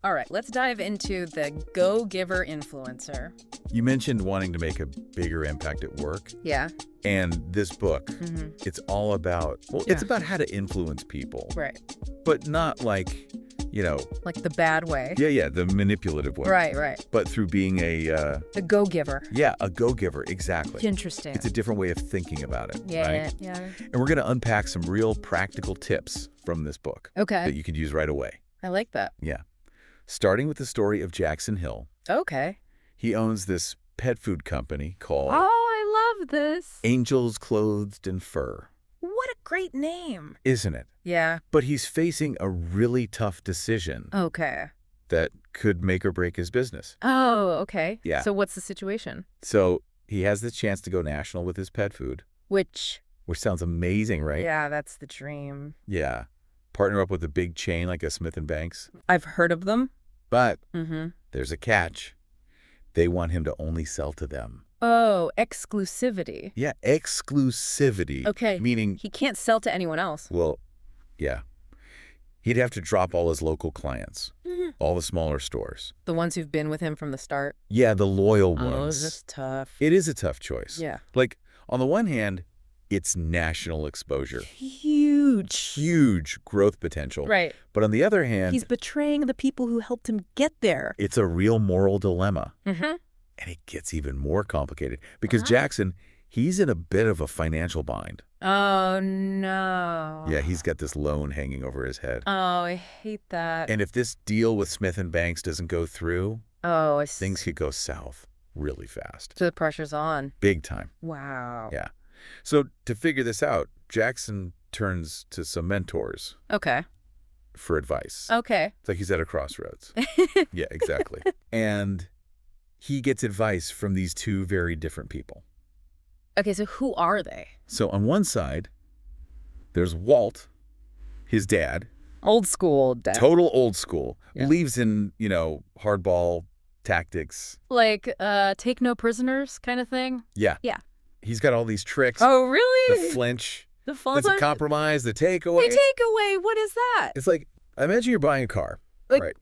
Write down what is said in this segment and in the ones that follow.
All right, let's dive into the go-giver influencer. You mentioned wanting to make a bigger impact at work. Yeah. And this book, it's all about, it's about how to influence people. Right. But not like, Like the bad way. Yeah, the manipulative way. Right. But through being A go-giver. Yeah, a go-giver, exactly. Interesting. It's a different way of thinking about it, Yeah. right? And we're going to unpack some real practical tips from this book that Okay. you could use right away. I like that. Yeah. Starting with the story of Jackson Hill. Okay. He owns this pet food company called Oh, I love this. Angels Clothed in Fur. What a great name. Isn't it? Yeah. But he's facing a really tough decision Okay. that could make or break his business. Oh, okay. Yeah. So what's the situation? So he has the chance to go national with his pet food, Which sounds amazing, right? Yeah, that's the dream. Yeah. Partner up with a big chain like a Smith & Banks. I've heard of them. But Mm-hmm. there's a catch. They want him to only sell to them. Oh, exclusivity. Yeah, exclusivity. Okay. Meaning, He can't sell to anyone else. well, yeah. He'd have to drop all his local clients, all the smaller stores. The ones who've been with him from the start. Yeah, the loyal Oh, ones. that's tough. It is a tough choice. Yeah. Like, on the one hand, it's national exposure. Huge Growth potential. Right. But on the other hand, He's betraying the people who helped him get there. it's a real moral dilemma. Mm-hmm. And it gets even more complicated because Jackson, he's in a bit of a financial bind. Oh, no. Yeah, he's got this loan hanging over his head. Oh, I hate that. And if this deal with Smith & Banks doesn't go through, Oh, I things could go south really fast. So the pressure's on. Big time. Wow. Yeah. So to figure this out, Jackson turns to some mentors Okay. for advice. Okay. It's like he's at a crossroads. Yeah, exactly. And he gets advice from these two very different people. Okay, so who are they? So on one side, there's Walt, his dad, Old school dad. total old school, Yeah. believes in, hardball tactics. Like, take no prisoners kind of thing? Yeah. Yeah. He's got all these tricks. Oh, The really? flinch, The the false compromise, the takeaway. The takeaway, what is that? It's like, imagine you're buying a car, Like- right?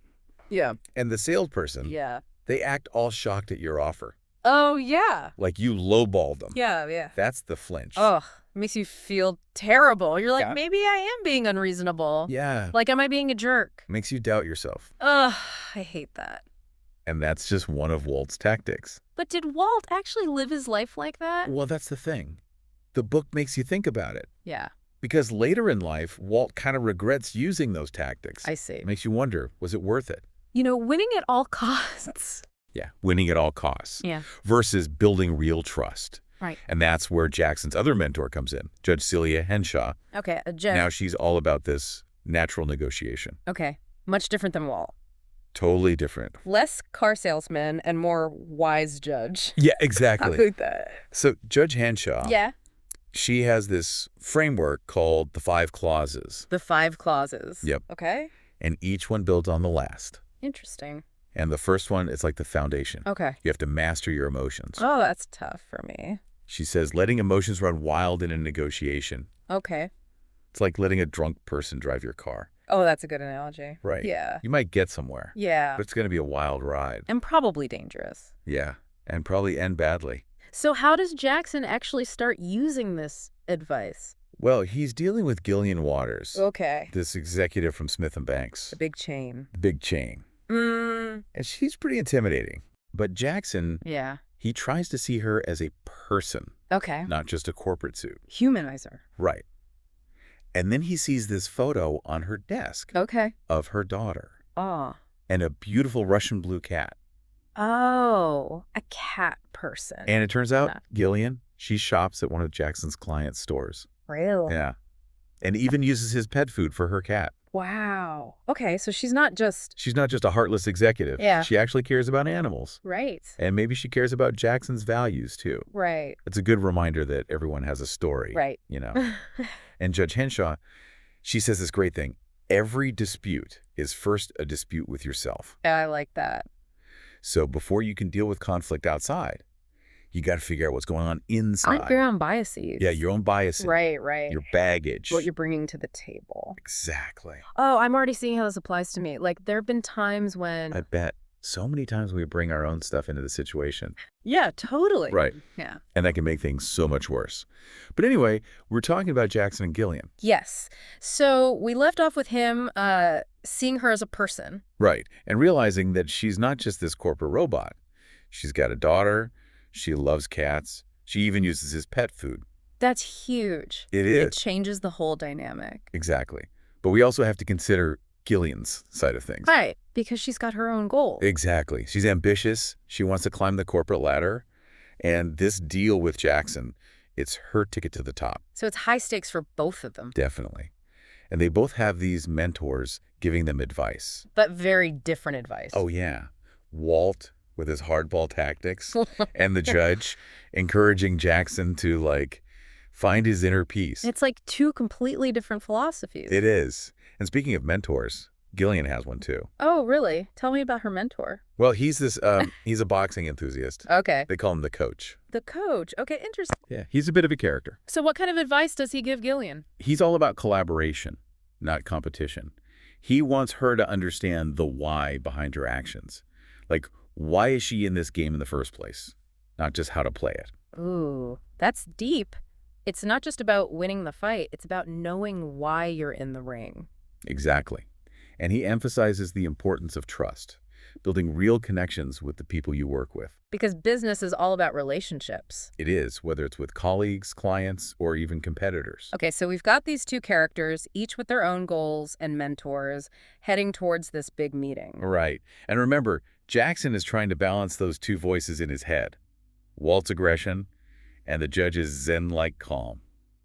Yeah. And the salesperson, Yeah. they act all shocked at your offer. Oh, yeah. Like you lowballed them. Yeah. That's the flinch. Ugh, makes you feel terrible. You're like, Yeah. maybe I am being unreasonable. Yeah. Like, am I being a jerk? Makes you doubt yourself. Ugh, I hate that. And that's just one of Walt's tactics. But did Walt actually live his life like that? Well, that's the thing. The book makes you think about it. Yeah, Because later in life, Walt kind of regrets using those tactics. I see. It makes you wonder, was it worth it? Winning at all costs. Yeah. Winning at all costs. Yeah. Versus building real trust. Right. And that's where Jackson's other mentor comes in, Judge Celia Henshaw. Okay, a Jen. Now she's all about this natural negotiation. Okay, much different than Walt. Totally different. Less car salesman and more wise judge. Yeah, How exactly. about that? So Judge Henshaw, Yeah. she has this framework called the 5 clauses. The 5 clauses. Yep. Okay. And each one builds on the last. Interesting. And the first one, it's like the foundation. Okay. You have to master your emotions. Oh, that's tough for me. She says letting emotions run wild in a negotiation. Okay. It's like letting a drunk person drive your car. Oh, that's a good analogy. Right. Yeah. You might get somewhere, Yeah. but it's going to be a wild ride. And probably dangerous. Yeah. And probably end badly. So how does Jackson actually start using this advice? Well, he's dealing with Gillian Waters, Okay. this executive from Smith & Banks, The big chain. the big chain. Mm. And she's pretty intimidating. But Jackson, Yeah. he tries to see her as a person, Okay. not just a corporate suit. Humanizer. Right. And then he sees this photo on her desk Okay. of her daughter Oh. and a beautiful Russian blue cat. Oh, a cat person. And it turns out, Yeah. Gillian, she shops at one of Jackson's client stores. Really? Yeah. And even uses his pet food for her cat. Wow. Okay, so she's not just... She's not just a heartless executive. Yeah. She actually cares about animals. Right. And maybe she cares about Jackson's values, too. Right. It's a good reminder that everyone has a story. Right. And Judge Henshaw, she says this great thing. Every dispute is first a dispute with yourself. I like that. So before you can deal with conflict outside, You got to figure out what's going on Aren't your inside. own biases. Yeah, your own biases, Right, right. your baggage. What you're bringing to the table. Exactly. Oh, I'm already seeing how this applies to me. Like, there have been times when... I bet so many times we bring our own stuff into the situation. Yeah, totally. Right. Yeah. And that can make things so much worse. But anyway, we're talking about Jackson and Gillian. Yes. So we left off with him seeing her as a person. Right. And realizing that she's not just this corporate robot. She's got a daughter. She loves cats. She even uses his pet food. That's huge. It It is. changes the whole dynamic. Exactly. But we also have to consider Gillian's side of things. Right, because she's got her own goals. Exactly. She's ambitious. She wants to climb the corporate ladder. And this deal with Jackson, it's her ticket to the top. So it's high stakes for both of them. Definitely. And they both have these mentors giving them advice. But very different advice. Oh, yeah. Walt with his hardball tactics and the judge encouraging Jackson to, like, find his inner peace. It's like two completely different philosophies. It is. And speaking of mentors, Gillian has one too. Oh, really? Tell me about her mentor. Well, he's a boxing enthusiast. Okay. They call him the coach. The coach. Okay, interesting. Yeah, he's a bit of a character. So what kind of advice does he give Gillian? He's all about collaboration, not competition. He wants her to understand the why behind her actions. Like, why is she in this game in the first place? Not just how to play it. Ooh, that's deep. It's not just about winning the fight. It's about knowing why you're in the ring. Exactly. And he emphasizes the importance of trust, building real connections with the people you work with. Because business is all about relationships. It is, whether it's with colleagues, clients, or even competitors. Okay, so we've got these two characters, each with their own goals and mentors, heading towards this big meeting. Right. And remember, Jackson is trying to balance those two voices in his head. Walt's aggression and the judge's zen-like calm.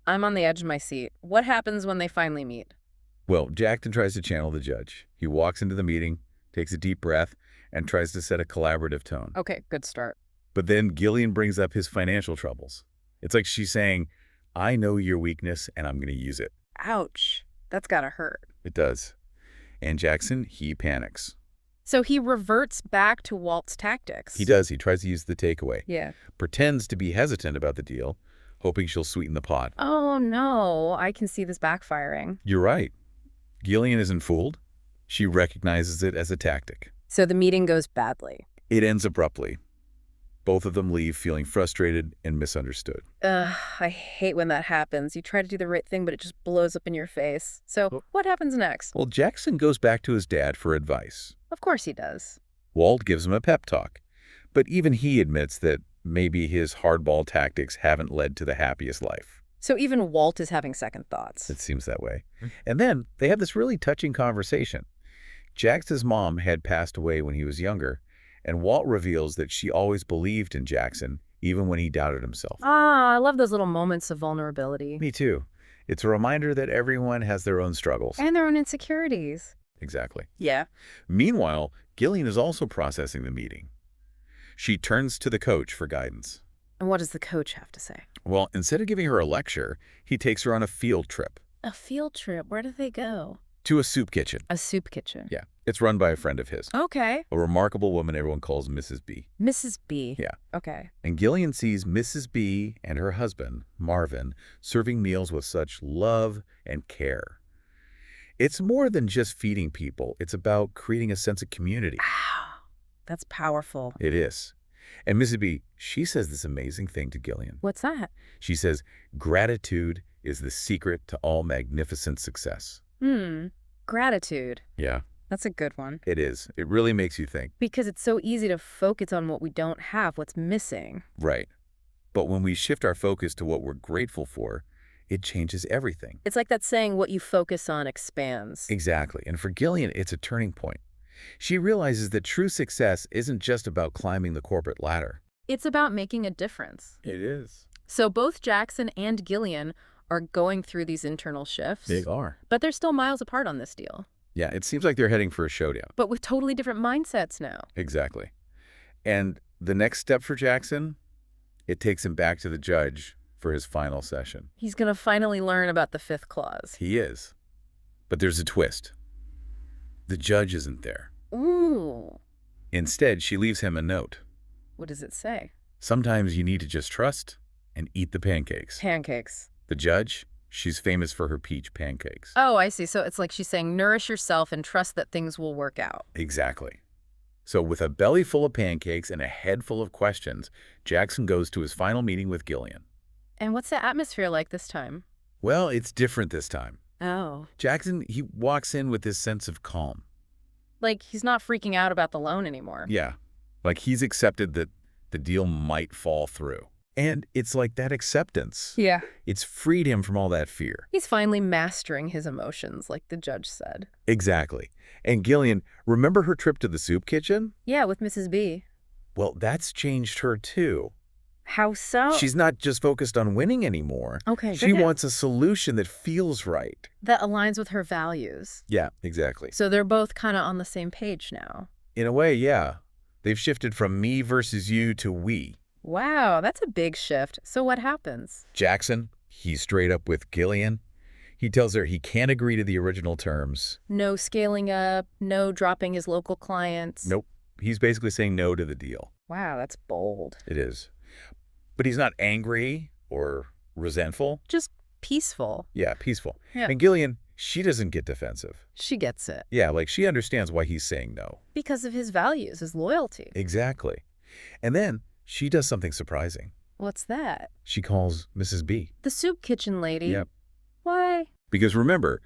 I'm on the edge of my seat. What happens when they finally meet? Well, Jackson tries to channel the judge. He walks into the meeting, takes a deep breath, and tries to set a collaborative tone. Okay, good start. But then Gillian brings up his financial troubles. It's like she's saying, I know your weakness, and I'm going to use it. Ouch. That's gotta hurt. It does. And Jackson, he panics. So he reverts back to Walt's tactics. He does. He tries to use the takeaway. Yeah. Pretends to be hesitant about the deal, hoping she'll sweeten the pot. Oh, no. I can see this backfiring. You're right. Gillian isn't fooled. She recognizes it as a tactic. So the meeting goes badly. It ends abruptly. Both of them leave feeling frustrated and misunderstood. Ugh, I hate when that happens. You try to do the right thing, but it just blows up in your face. So what happens next? Well, Jackson goes back to his dad for advice. Of course he does. Walt gives him a pep talk. But even he admits that maybe his hardball tactics haven't led to the happiest life. So even Walt is having second thoughts. It seems that way. And then they have this really touching conversation. Jackson's mom had passed away when he was younger, and Walt reveals that she always believed in Jackson, even when he doubted himself. Ah, I love those little moments of vulnerability. Me too. It's a reminder that everyone has their own struggles. And their own insecurities. Exactly. Yeah. Meanwhile, Gillian is also processing the meeting. She turns to the coach for guidance. And what does the coach have to say? Well, instead of giving her a lecture, he takes her on a field trip A field trip. Where do they go? to a soup kitchen. A soup kitchen. Yeah, it's run by a friend of his, Okay. a remarkable woman everyone calls Mrs. B. Mrs. B. Yeah. Okay. And Gillian sees Mrs. B and her husband, Marvin, serving meals with such love and care. It's more than just feeding people. It's about creating a sense of community. Wow. That's powerful. It is. And Mrs. B, she says this amazing thing to Gillian. What's that? She says, gratitude is the secret to all magnificent success. Gratitude. Yeah, That's a good one. it is. It really makes you think. Because it's so easy to focus on what we don't have, what's missing. Right. But when we shift our focus to what we're grateful for, it changes everything. It's like that saying, what you focus on expands. Exactly. And for Gillian, it's a turning point. She realizes that true success isn't just about climbing the corporate ladder. It's about making a difference. It is. So both Jackson and Gillian are going through these internal shifts. They are. But they're still miles apart on this deal. Yeah, it seems like they're heading for a showdown. But with totally different mindsets now. Exactly. And the next step for Jackson, it takes him back to the judge for his final session. He's going to finally learn about the fifth clause. He is. But there's a twist. The judge isn't there. Ooh. Instead, she leaves him a note. What does it say? Sometimes you need to just trust and eat the pancakes. Pancakes. The judge, she's famous for her peach pancakes. Oh, I see. So it's like she's saying, nourish yourself and trust that things will work out. Exactly. So with a belly full of pancakes and a head full of questions, Jackson goes to his final meeting with Gillian. And what's the atmosphere like this time? Well, it's different this time. Oh. Jackson, he walks in with this sense of calm. Like he's not freaking out about the loan anymore. Yeah, like he's accepted that the deal might fall through. And it's like that acceptance. Yeah. It's freed him from all that fear. He's finally mastering his emotions, like the judge said. Exactly. And Gillian, remember her trip to the soup kitchen? Yeah, with Mrs. B. Well, that's changed her too. How so? She's not just focused on winning anymore. Okay, She good. wants a solution that feels right. That aligns with her values. Yeah, exactly. So they're both kind of on the same page now. In a way, yeah. They've shifted from me versus you to we. Wow, that's a big shift. So what happens? Jackson, he's straight up with Gillian. He tells her he can't agree to the original terms. No scaling up, no dropping his local clients. Nope. He's basically saying no to the deal. Wow, that's bold. It is. But he's not angry or resentful. Just peaceful. Yeah, peaceful. Yeah. And Gillian, she doesn't get defensive. She gets it. Yeah, like she understands why he's saying no. Because of his values, his loyalty. Exactly. And then she does something surprising. What's that? She calls Mrs. B. The soup kitchen lady? Yep. Why? Because remember,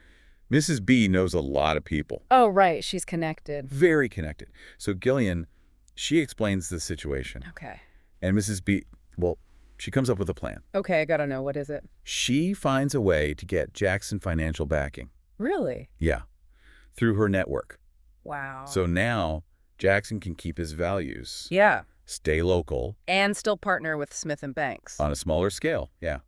Mrs. B knows a lot of people. Oh, right. She's connected. Very connected. So Gillian, she explains the situation. Okay. And Mrs. B, well, she comes up with a plan. Okay, I gotta know. What is it? She finds a way to get Jackson financial backing. Really? Yeah. Through her network. Wow. So now Jackson can keep his values. Yeah. Stay local. And still partner with Smith and Banks. On a smaller scale. Yeah,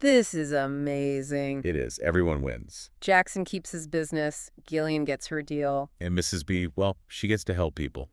This is amazing. it is. Everyone wins. Jackson keeps his business. Gillian gets her deal. And Mrs. B, well, she gets to help people.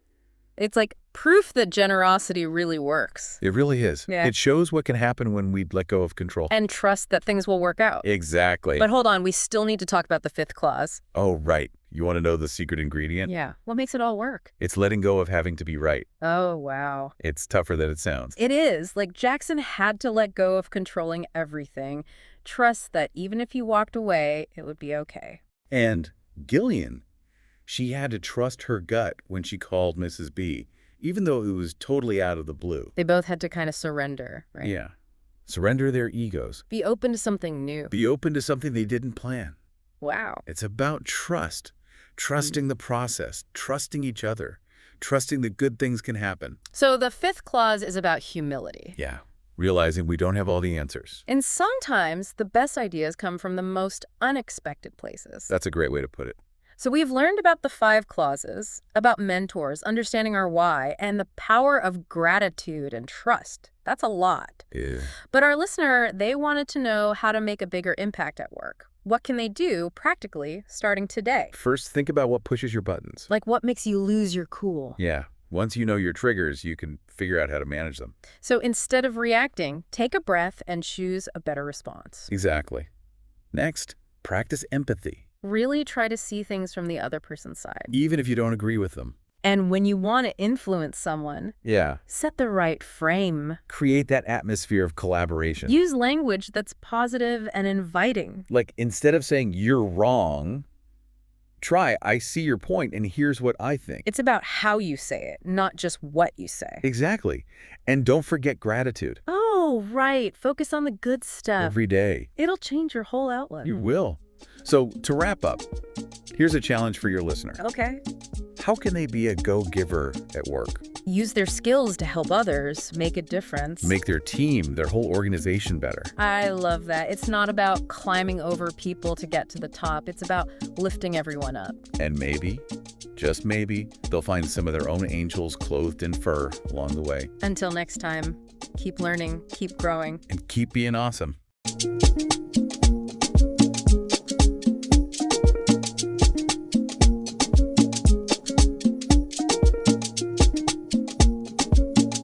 It's like proof that generosity really works. It really is. Yeah. It shows what can happen when we let go of control. And trust that things will work out. Exactly. But hold on, we still need to talk about the fifth clause. Oh, right. You want to know the secret ingredient? Yeah. What makes it all work? It's letting go of having to be right. Oh, wow. It's tougher than it sounds. It is. Like Jackson had to let go of controlling everything. Trust that even if he walked away, it would be okay. And Gillian, she had to trust her gut when she called Mrs. B, even though it was totally out of the blue. They both had to kind of surrender, right? Yeah. Surrender their egos. Be open to something new. Be open to something they didn't plan. Wow. It's about trust. Trusting the process. Trusting each other. Trusting that good things can happen. So the fifth clause is about humility. Yeah. Realizing we don't have all the answers. And sometimes the best ideas come from the most unexpected places. That's a great way to put it. So we've learned about the 5 clauses, about mentors, understanding our why, and the power of gratitude and trust. That's a lot. Yeah. But our listener, they wanted to know how to make a bigger impact at work. What can they do practically starting today? First, think about what pushes your buttons. Like what makes you lose your cool? Yeah. Once you know your triggers, you can figure out how to manage them. So instead of reacting, take a breath and choose a better response. Exactly. Next, practice empathy. Really try to see things from the other person's side. Even if you don't agree with them. And when you want to influence someone, Yeah. set the right frame. Create that atmosphere of collaboration. Use language that's positive and inviting. Like, instead of saying, you're wrong, try, I see your point, and here's what I think. It's about how you say it, not just what you say. Exactly. And don't forget gratitude. Oh, right. Focus on the good stuff. Every day. It'll change your whole outlook. You will. So, to wrap up, here's a challenge for your listener. Okay. How can they be a go-giver at work? Use their skills to help others, make a difference. Make their team, their whole organization better. I love that. It's not about climbing over people to get to the top. It's about lifting everyone up. And maybe, just maybe, they'll find some of their own angels clothed in fur along the way. Until next time, keep learning, keep growing. And keep being awesome.